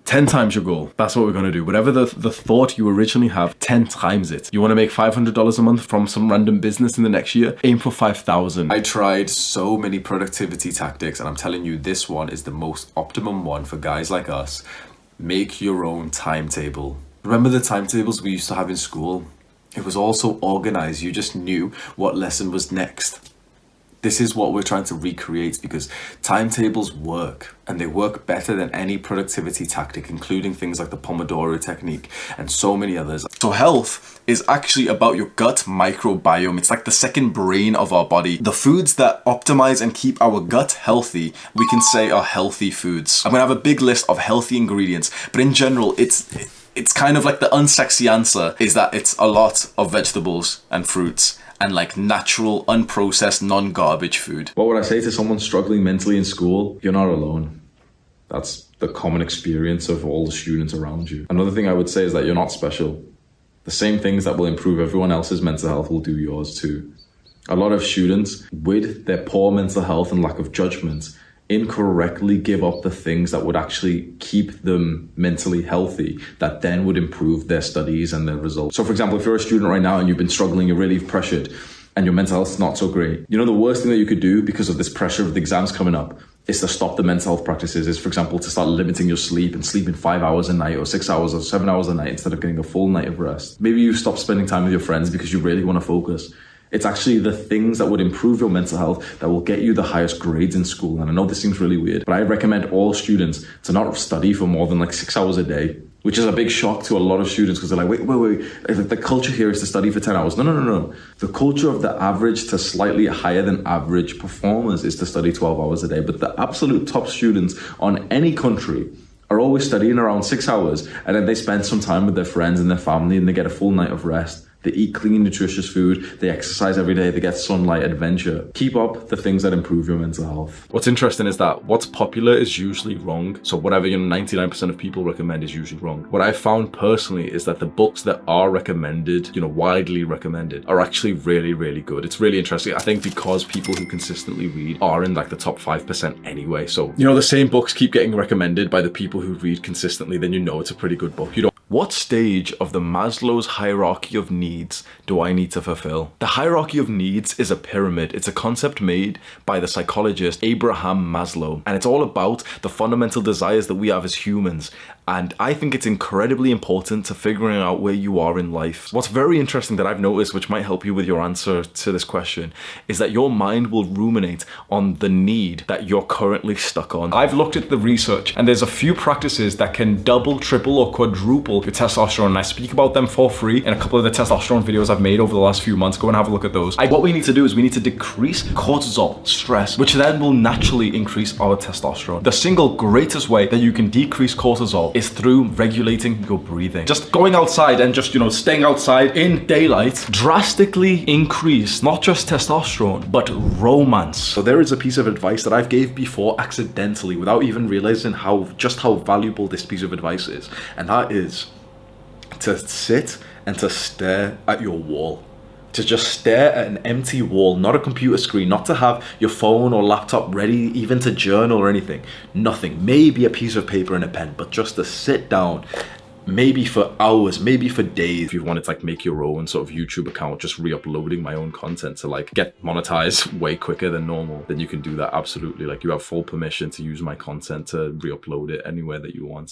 10 times your goal. That's what we're gonna do. Whatever the thought you originally have, 10 times it. You wanna make $500 a month from some random business in the next year? Aim for 5,000. I tried so many productivity tactics, and I'm telling you, this one is the most optimum one for guys like us. Make your own timetable. Remember the timetables we used to have in school? It was all so organized. You just knew what lesson was next. This is what we're trying to recreate, because timetables work, and they work better than any productivity tactic, including things like the Pomodoro technique and so many others. So health is actually about your gut microbiome. It's like the second brain of our body. The foods that optimize and keep our gut healthy, we can say are healthy foods. I'm gonna have a big list of healthy ingredients, but in general, it's kind of like the unsexy answer is that it's a lot of vegetables and fruits and like natural, unprocessed, non-garbage food. What would I say to someone struggling mentally in school? You're not alone. That's the common experience of all the students around you. Another thing I would say is that you're not special. The same things that will improve everyone else's mental health will do yours too. A lot of students, with their poor mental health and lack of judgment, incorrectly give up the things that would actually keep them mentally healthy, that then would improve their studies and their results. So for example, if you're a student right now and you've been struggling, you're really pressured and your mental health is not so great, you know, the worst thing that you could do because of this pressure of the exams coming up is to stop the mental health practices, is for example to start limiting your sleep and sleeping 5 hours a night or 6 hours or 7 hours a night instead of getting a full night of rest. Maybe you stop spending time with your friends because you really want to focus. It's actually the things that would improve your mental health that will get you the highest grades in school. And I know this seems really weird, but I recommend all students to not study for more than like 6 hours a day, which is a big shock to a lot of students because they're like, wait, the culture here is to study for 10 hours. No. The culture of the average to slightly higher than average performers is to study 12 hours a day. But the absolute top students on any country are always studying around 6 hours, and then they spend some time with their friends and their family and they get a full night of rest. They eat clean, nutritious food. They exercise every day. They get sunlight, adventure. Keep up the things that improve your mental health. What's interesting is that what's popular is usually wrong. So whatever 99% of people recommend is usually wrong. What I found personally is that the books that are recommended, widely recommended, are actually really, really good. It's really interesting. I think because people who consistently read are in like the top 5% anyway. So, the same books keep getting recommended by the people who read consistently, then it's a pretty good book. What stage of the Maslow's hierarchy of needs do I need to fulfill? The hierarchy of needs is a pyramid. It's a concept made by the psychologist Abraham Maslow, and it's all about the fundamental desires that we have as humans. And I think it's incredibly important to figuring out where you are in life. What's very interesting that I've noticed, which might help you with your answer to this question, is that your mind will ruminate on the need that you're currently stuck on. I've looked at the research, and there's a few practices that can double, triple, or quadruple your testosterone. And I speak about them for free in a couple of the testosterone videos I've made over the last few months. Go and have a look at those. What we need to do is we need to decrease cortisol, stress, which then will naturally increase our testosterone. The single greatest way that you can decrease cortisol is through regulating your breathing. Just going outside and just, staying outside in daylight drastically increase not just testosterone, but romance. So there is a piece of advice that I've gave before accidentally without even realizing how valuable this piece of advice is. And that is to sit and to stare at your wall. To just stare at an empty wall, not a computer screen, not to have your phone or laptop ready even to journal or anything. Nothing, maybe a piece of paper and a pen, but just to sit down, maybe for hours, maybe for days. If you wanted to make your own sort of YouTube account, just re-uploading my own content to get monetized way quicker than normal, then you can do that absolutely. You have full permission to use my content to re-upload it anywhere that you want.